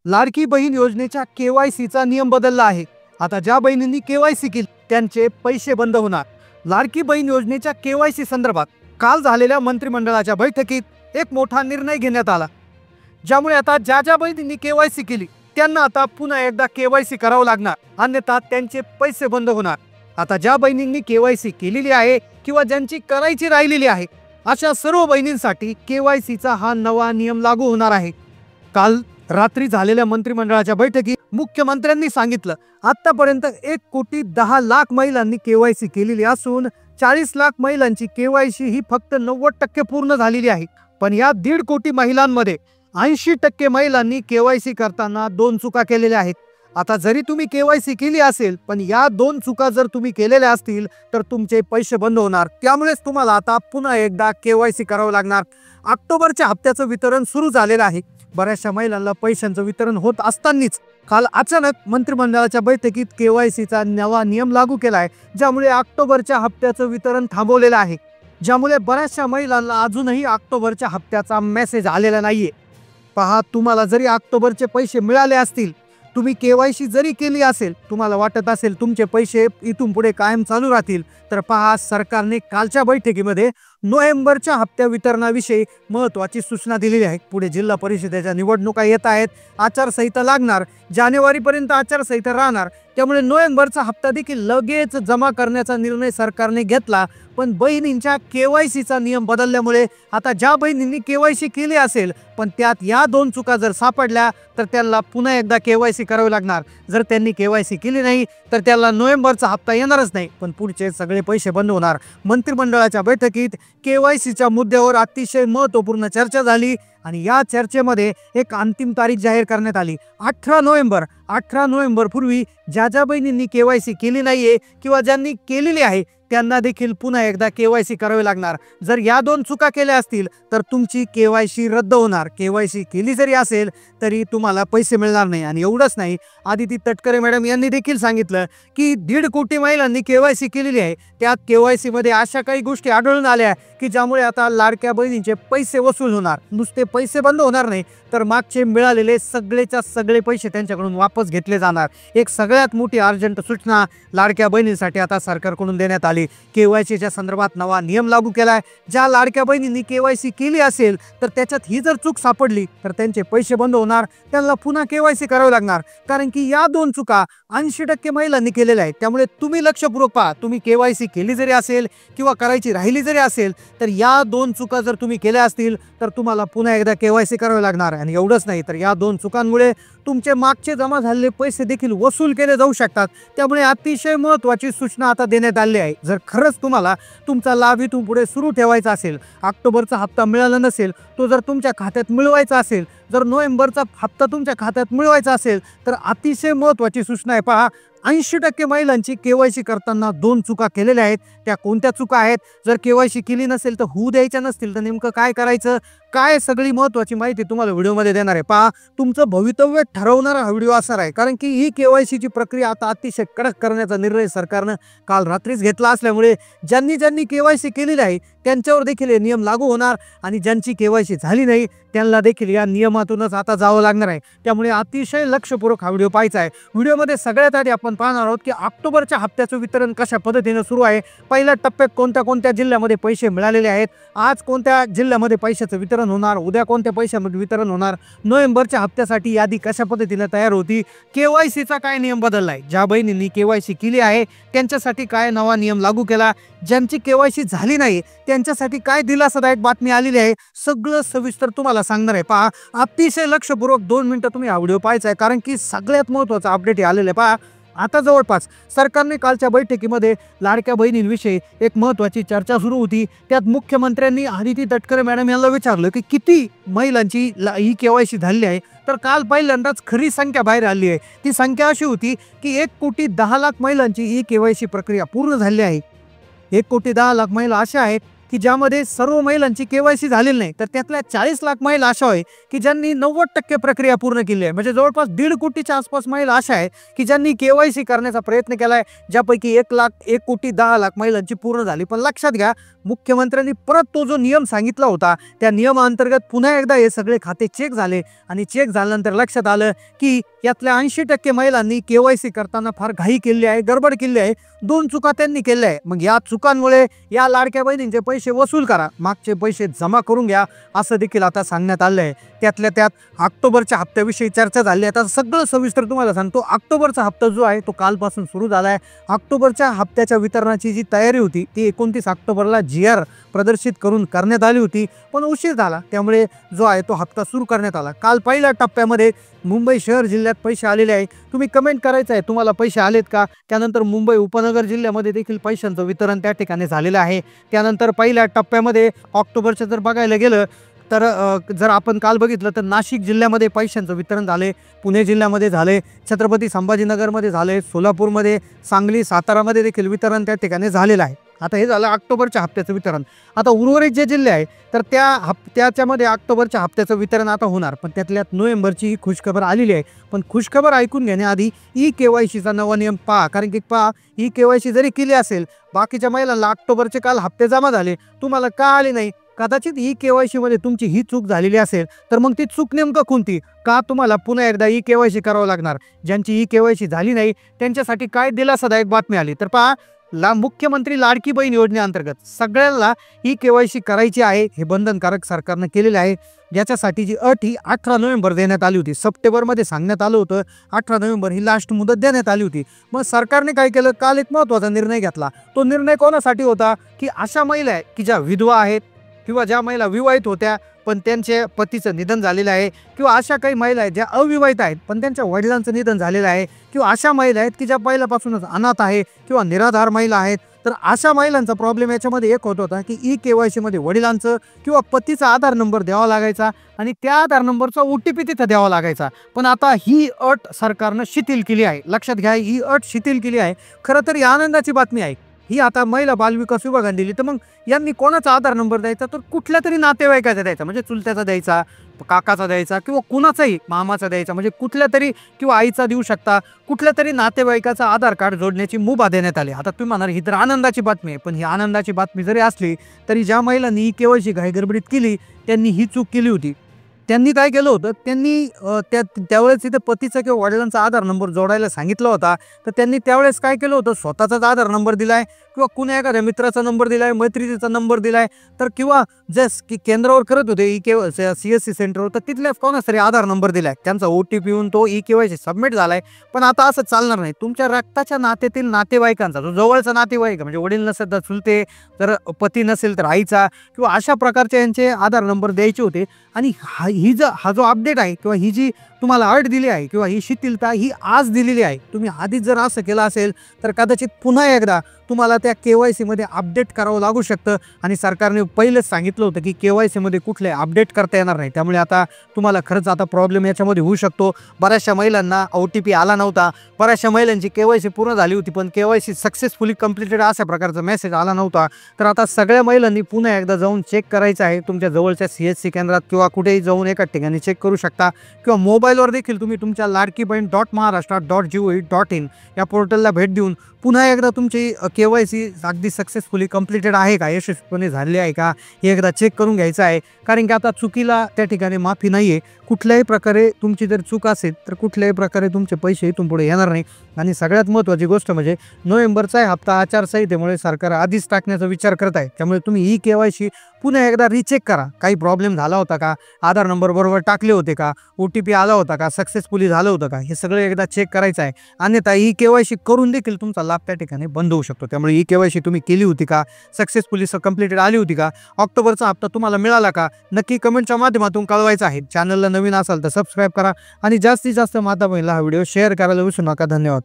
लाडकी बहीण योजनेच्या केवायसीचा नियम बदलला आहे। आता ज्या बहिणींनी केवायसी केली त्यांचे पैसे बंद होणार। लाडकी बहीण योजनेच्या केवायसी संदर्भात काल झालेल्या मंत्रिमंडळाच्या बैठकीत एक मोठा निर्णय घेण्यात आला, ज्यामुळे आता ज्या बहिणींनी केवायसी केली त्यांना आता पुन्हा एकदा केवायसी करावं लागणार, अन्यथा त्यांचे पैसे बंद होणार। आता ज्या बहिणींनी केवायसी केलेली आहे किंवा ज्यांची करायची राहिलेली आहे अशा सर्व बहिणींसाठी केवायसीचा हा नवा नियम लागू होणार आहे। काल रात्री झालेल्या मंत्रिमंडळाच्या बैठकीत मुख्यमंत्र्यांनी सांगितलं, आतापर्यंत 1,10,00,000 महिलांनी केवायसी केलेली असून 40 लाख महिलांची केवायसी ही फक्त 90% पूर्ण झालेली आहे। पण या 1.5 कोटी महिलांमध्ये 80% महिलांनी केवायसी करताना 2 चुका केलेल्या आहेत। आता जरी तुम्ही केवायसी केली असेल पण या 2 चुका जर तुम्ही केलेल्या असतील तर तुमचे पैसे बंद होणार। त्यामुळेच तुम्हाला आता पुन्हा एकदा केवायसी करावं लागणार। ऑक्टोबरच्या हप्त्याचं वितरण सुरू झालेलं आहे। बऱ्याचशा महिलांना पैशांचं वितरण होत असतानाच काल अचानक मंत्रिमंडळाच्या बैठकीत केवायसीचा नवा नियम लागू केला आहे, ज्यामुळे ऑक्टोबरच्या हप्त्याचं वितरण थांबवलेलं आहे, ज्यामुळे बऱ्याचशा महिलांना अजूनही ऑक्टोबरच्या हप्त्याचा मेसेज आलेला नाहीये। पहा, तुम्हाला जरी ऑक्टोबरचे पैसे मिळाले असतील, तुम्ही केवायसी जरी केली असेल, तुम्हाला वाटत असेल तुमचे पैसे इथून पुढे कायम चालू राहतील, तर पहा, सरकारने कालच्या बैठकीमध्ये नोव्हेंबरच्या हप्त्या वितरणाविषयी महत्त्वाची सूचना दिलेली आहे। पुढे जिल्हा परिषदेच्या निवडणुका येत आहेत, आचारसंहिता लागणार, जानेवारीपर्यंत आचारसंहिता राहणार, त्यामुळे नोव्हेंबरचा हप्ता देखील लगेच जमा करण्याचा निर्णय सरकारने घेतला। पण बहिणींच्या केवायसीचा नियम बदलल्यामुळे आता ज्या बहिणींनी केवायसी केली असेल पण त्यात या 2 चुका जर सापडल्या तर त्यांना पुन्हा एकदा केवायसी करावी लागणार। जर त्यांनी केवायसी केली नाही तर त्याला नोव्हेंबरचा हप्ता येणारच नाही, पण पुढचे सगळे पैसे बंद होणार। मंत्रिमंडळाच्या बैठकीत केवायसीच्या मुद्द्यावर अतिशय महत्त्वपूर्ण चर्चा झाली आणि या चर्चेमध्ये एक अंतिम तारीख जाहीर करण्यात आली, 18 नोव्हेंबर। 18 नोव्हेंबर पूर्वी ज्या बहिणींनी केवायसी केली नाहीये किंवा ज्यांनी केलेली आहे त्यांना देखील पुन्हा एकदा केवायसी करावी लागणार। जर या 2 चुका केल्या असतील तर तुमची केवायसी रद्द होणार। केवायसी केली जरी असेल तरी तुम्हाला पैसे मिळणार नाही। आणि एवढंच नाही, आदिती तटकरे मॅडम यांनी देखील सांगितलं की 1.5 कोटी महिलांनी केवायसी केलेली आहे, त्यात केवायसी मध्ये अशा काही गोष्टी आढळून आल्या की ज्यामुळे आता लाडक्या बहिणींचे पैसे वसूल होणार। नुसते पैसे बंद होणार नाही तर मागचे मिळालेले सगळेच्या सगळे पैसे त्यांच्याकडून वापस घेतले जाणार। एक सगळ्यात मोठी अर्जंट सूचना लाडक्या बहिणींसाठी आता सरकारकडून देण्यात आली। केवायसीच्या संदर्भात नवा नियम लागू केलाय। ज्या लाडक्या बहिणींनी केवायसी केली असेल तर त्याच्यात ही जर चूक सापडली तर त्यांचे पैसे बंद होणार, त्यांना पुन्हा केवायसी करावे लागणार, कारण की या 2 चुका 80% महिलांनी केलेल्या आहेत। त्यामुळे तुम्ही लक्षपूर्वक पहा, तुम्ही केवायसी केली जरी असेल किंवा करायची राहिली जरी असेल तर या 2 चुका जर तुम्ही केल्या असतील तर तुम्हाला पुन्हा एकदा केवायसी करावे लागणार। आणि एवढंच नाही तर या 2 चुकांमुळे तुमचे मागचे जमा झालेले पैसे देखील वसूल केले जाऊ शकतात। त्यामुळे अतिशय महत्त्वाची सूचना आता देण्यात आली आहे। जर खरंच तुम्हाला तुमचा लाभ इथून पुढे सुरू ठेवायचा असेल, ऑक्टोबरचा हप्ता मिळाला नसेल, तो जर तुमच्या खात्यात मिळवायचा असेल, जर नोव्हेंबरचा हप्ता तुमच्या खात्यात मिळवायचा असेल तर अतिशय महत्त्वाची सूचना आहे। पहा, 80% महिलांची केवायसी करताना 2 चुका केलेल्या आहेत। त्या कोणत्या चुका आहेत? जर केवायसी केली नसेल तर होऊ द्यायच्या नसतील तर नेमकं काय करायचं, काय सगळी महत्त्वाची माहिती तुम्हाला व्हिडिओमध्ये देणार आहे। पहा, तुमचं भवितव्य ठरवणारा हा व्हिडिओ असणार आहे, कारण की ही केवायसीची प्रक्रिया आता अतिशय कडक करण्याचा निर्णय सरकारनं काल रात्रीच घेतला असल्यामुळे ज्यांनी केवायसी केलेली आहे त्यांच्यावर देखील हे नियम लागू होणार आणि ज्यांची केवायसी झाली नाही त्यांना देखील या नियमातूनच आता जावं लागणार आहे। त्यामुळे अतिशय लक्षपूर्वक हा व्हिडिओ पाहायचा आहे। व्हिडिओमध्ये सगळ्यात आधी आपण पाहणार आहोत की ऑक्टोबरच्या हप्त्याचं वितरण कशा पद्धतीने सुरू आहे, पहिल्या टप्प्यात कोणत्या जिल्ह्यामध्ये पैसे मिळालेले आहेत, आज कोणत्या जिल्ह्यामध्ये पैशाचं वितरण होणार, उद्या कोणत्या पैशामध्ये वितरण होणार, नोव्हेंबरच्या हप्त्यासाठी यादी कशा पद्धतीने तयार होती, केवायसीचा काय नियम बदललाय, ज्या बहिणींनी केवायसी केली आहे त्यांच्यासाठी काय नवा नियम लागू केला, ज्यांची केवायसी झाली नाही त्यांच्यासाठी काय दिलासादायक बातमी आलेली आहे, सगळं सविस्तर तुम्हाला सांगणार आहे। पहा, अतिशय लक्षपूर्वक 2 मिनिटं तुम्ही हा व्हिडिओ पाहायचा आहे, कारण की सगळ्यात महत्त्वाचं अपडेट आलेलं आहे। पहा, आता जवळपास सरकारने कालच्या बैठकीमध्ये लाडक्या बहिणींविषयी एक महत्त्वाची चर्चा सुरू होती। त्यात मुख्यमंत्र्यांनी आदिती तटकरे मॅडम यांना विचारलं की किती महिलांची ही केवायसी झाली आहे, तर काल पहिल्यांदाच खरी संख्या बाहेर आली आहे। ती संख्या अशी होती की 1,10,00,000 महिलांची ही केवायसी प्रक्रिया पूर्ण झाली आहे। 1,10,00,000 महिला अशा आहेत की ज्यामध्ये सर्व महिलांची केवायसी झालेली नाही, तर त्यातल्या 40 लाख महिला अशा आहे की ज्यांनी 90% प्रक्रिया पूर्ण केली आहे। म्हणजे जवळपास 1.5 कोटीच्या आसपास महिला अशा आहेत की ज्यांनी केवायसी करण्याचा प्रयत्न केला आहे, ज्यापैकी 1,10,00,000 महिलांची पूर्ण झाली। पण लक्षात घ्या, मुख्यमंत्र्यांनी परत तो जो नियम सांगितला होता त्या नियमाअंतर्गत पुन्हा एकदा हे सगळे खाते चेक झाले आणि चेक झाल्यानंतर लक्षात आलं की यातल्या 80% महिलांनी KYC करताना फार घाई केली आहे, गडबड केली आहे, 2 चुका त्यांनी केल्या आहे. मग या चुकांमुळे या लाडक्या बहिणींचे पैसे वसूल करा, मागचे पैसे जमा करून घ्या असं देखील आता सांगण्यात आलं आहे. त्यातल्या त्यात ऑक्टोबरच्या हप्त्याविषयी चर्चा झाली. आता सगळं सविस्तर तुम्हाला सांगतो. ऑक्टोबरचा हप्ता जो आहे तो कालपासून सुरू झाला आहे. ऑक्टोबरच्या हप्त्याच्या वितरणाची जी तयारी होती ती 29 ऑक्टोबरला GR प्रदर्शित करून करण्यात आली होती, पण उशीर झाला, त्यामुळे जो आहे तो हप्ता सुरू करण्यात आला. काल पहिल्या टप्प्यामध्ये मुंबई शहर जिल्ह्यात पैसे आलेले आहे. तुम्ही कमेंट करायचं आहे तुम्हाला पैसे आलेत का. त्यानंतर मुंबई उपनगर जिल्ह्यामध्ये देखील पैशांचं वितरण त्या ठिकाणी झालेलं आहे. त्यानंतर पहिल्या टप्प्यामध्ये ऑक्टोबरचं जर बघायला गेलं तर जर आपण काल बघितलं तर नाशिक जिल्ह्यामध्ये पैशांचं वितरण झाले, पुणे जिल्ह्यामध्ये झाले, छत्रपती संभाजीनगरमध्ये झाले, सोलापूरमध्ये, सांगली, सातारामध्ये देखील वितरण त्या ठिकाणी झालेलं आहे. आता हे झालं ऑक्टोबरच्या हप्त्याचं वितरण. आता उर्वरित जे जिल्हे आहे तर त्याच्यामध्ये ऑक्टोबरच्या हप्त्याचं वितरण आता होणार, पण त्यातल्यात नोव्हेंबरची ही खुशखबर आलेली आहे. पण खुशखबर ऐकून घेण्याआधी KYCचा नवा नियम पहा, कारण की पहा KYC जरी केली असेल, बाकीच्या महिलांना ऑक्टोबरचे काल हप्ते जमा झाले, तुम्हाला का आले नाही. कदाचित KYC मध्ये तुमची ही चूक झालेली असेल, तर मग ती चूक नेमकं कोणती, का तुम्हाला पुन्हा एकदा KYC करावं लागणार. ज्यांची KYC झाली नाही त्यांच्यासाठी काय दिलासादायक बातमी आली तर पहा, मुख्यमंत्री लाडकी बहीण योजनेअंतर्गत सगळ्यांना KYC करायची आहे, हे बंधनकारक सरकारनं केलेले आहे. ज्याच्यासाठी जी अट ही 18 नोव्हेंबर देण्यात आली होती. सप्टेंबरमध्ये सांगण्यात आलं होतं, 18 नोव्हेंबर ही लास्ट मुदत देण्यात आली होती. मग सरकारने काय केलं, काल एक महत्त्वाचा निर्णय घेतला. तो निर्णय कोणासाठी होता, की अशा महिला आहे की ज्या विधवा आहेत किंवा ज्या महिला विवाहित होत्या पण त्यांच्या पतीचं निधन झालेलं आहे, किंवा अशा काही महिला आहेत ज्या अविवाहित आहेत पण त्यांच्या वडिलांचं निधन झालेलं आहे, किंवा अशा महिला आहेत की ज्या पहिल्यापासूनच अनाथ आहे किंवा निराधार महिला आहेत. तर अशा महिलांचा प्रॉब्लेम याच्यामध्ये एक होत होता की KYC मध्ये वडिलांचं किंवा पतीचा आधार नंबर द्यावा लागायचा आणि त्या आधार नंबरचा OTP तिथं द्यावा लागायचा. पण आता ही अट सरकारनं शिथिल केली आहे. लक्षात घ्या, ही अट शिथिल केली आहे. खरं तर ही आनंदाची बातमी आहे. ही आता महिला बालविकास विभागाने दिली. तर मग यांनी कोणाचा आधार नंबर द्यायचा, तर कुठल्या तरी नातेवाईकाचा द्यायचा, म्हणजे चुलत्याचा द्यायचा, काकाचा द्यायचा किंवा कुणाचाही मामाचा द्यायचा, म्हणजे कुठल्या तरी किंवा आईचा देऊ शकता, कुठल्या तरी नातेवाईकाचा आधार कार्ड जोडण्याची मुभा देण्यात आली. आता तुम्ही म्हणाल ही तर आनंदाची बातमी आहे, पण ही आनंदाची बातमी जरी असली तरी ज्या महिलांनी KYC घाईगडबडीत केली त्यांनी ही चूक केली होती. त्यांनी काय केलं होतं, त्यांनी त्यावेळेस तिथे पतीचा किंवा वडिलांचा आधार नंबर जोडायला सांगितलं होता, तर त्यांनी त्यावेळेस काय केलं होतं, स्वतःचाच आधार नंबर दिलाय किंवा कुणा एखाद्या मित्राचा नंबर दिलाय, मैत्रिणीचा नंबर दिलाय, तर किंवा जस की केंद्रावर करत होते CSC सेंटरवर, तर तिथल्या कोणाच तरी आधार नंबर दिलाय, त्यांचा OTP येऊन तो KYC सबमिट झालाय. पण आता असं चालणार नाही. तुमच्या रक्ताच्या नात्यातील नातेवाईकांचा, जो जवळचा नातेवाईक म्हणजे वडील नसेल तर चुलते, जर पती नसेल तर आईचा, किंवा अशा प्रकारचे यांचे आधार नंबर द्यायचे होते. आणि हा जो अपडेट आहे किंवा ही जी तुम्हाला अट दिली आहे किंवा ही शिथिलता ही आज दिलेली आहे. तुम्ही आधीच जर असं केलं असेल तर कदाचित पुन्हा एकदा तुम्हाला त्या KYC मध्ये अपडेट करावं लागू शकतं. आणि सरकारने पहिलेच सांगितलं होतं की KYC मध्ये कुठले अपडेट करता येणार नाही. त्यामुळे आता तुम्हाला खरंच आता प्रॉब्लेम याच्यामध्ये होऊ शकतो. बऱ्याचशा महिलांना OTP आला नव्हता, बऱ्याचशा महिलांची KYC पूर्ण झाली होती पण KYC सक्सेसफुली कंप्लीटेड अशा प्रकारचा मेसेज आला नव्हता. तर आता सगळ्या महिलांनी पुन्हा एकदा जाऊन चेक करायचं आहे. तुमच्या जवळच्या CSC केंद्रात किंवा कुठेही जाऊन एका ठिकाणी चेक करू शकता, किंवा मोबाईलवर देखील तुम्ही तुमच्या ladkibain.maharashtra.gov.in या पोर्टलला भेट देऊन पुन्हा एकदा तुमची KYC अगदी सक्सेसफुली कंप्लीटेड आहे का, यशस्वीपणे झाले आहे का, हे एकदा चेक करून घ्यायचं आहे. कारण की आता चुकीला त्या ठिकाणी माफी नाही आहे. कुठल्याही प्रकारे तुमची जर चूक असेल तर कुठल्याही प्रकारे तुमचे पैसे इथून पुढे येणार नाही. आणि सगळ्यात महत्त्वाची गोष्ट म्हणजे नोव्हेंबरचा हप्ता आचारसंहितेमुळे सरकार आधीच टाकण्याचा विचार करत आहे. त्यामुळे तुम्ही ही KYC पुन्हा एकदा रिचेक करा. काही प्रॉब्लेम झाला होता का, आधार नंबर बरोबर टाकले होते का, OTP आला होता का, सक्सेसफुली झालं होतं का, हे सगळं एकदा चेक करायचं आहे. अन्यथा ही KYC करून देखील तुमचा लाभ त्या ठिकाणी बंद होऊ शकतो. त्यामुळे ही KYC तुम्ही केली होती का, सक्सेसफुली कंप्लीटेड आली होती का, ऑक्टोबरचा हप्ता तुम्हाला मिळाला का, नक्की कमेंटच्या माध्यमातून कळवायचं आहे. चॅनलला नवीन असाल तर सबस्क्राईब करा आणि जास्तीत जास्त माता बहिणीला हा व्हिडिओ शेअर करायला विसरू नका. धन्यवाद.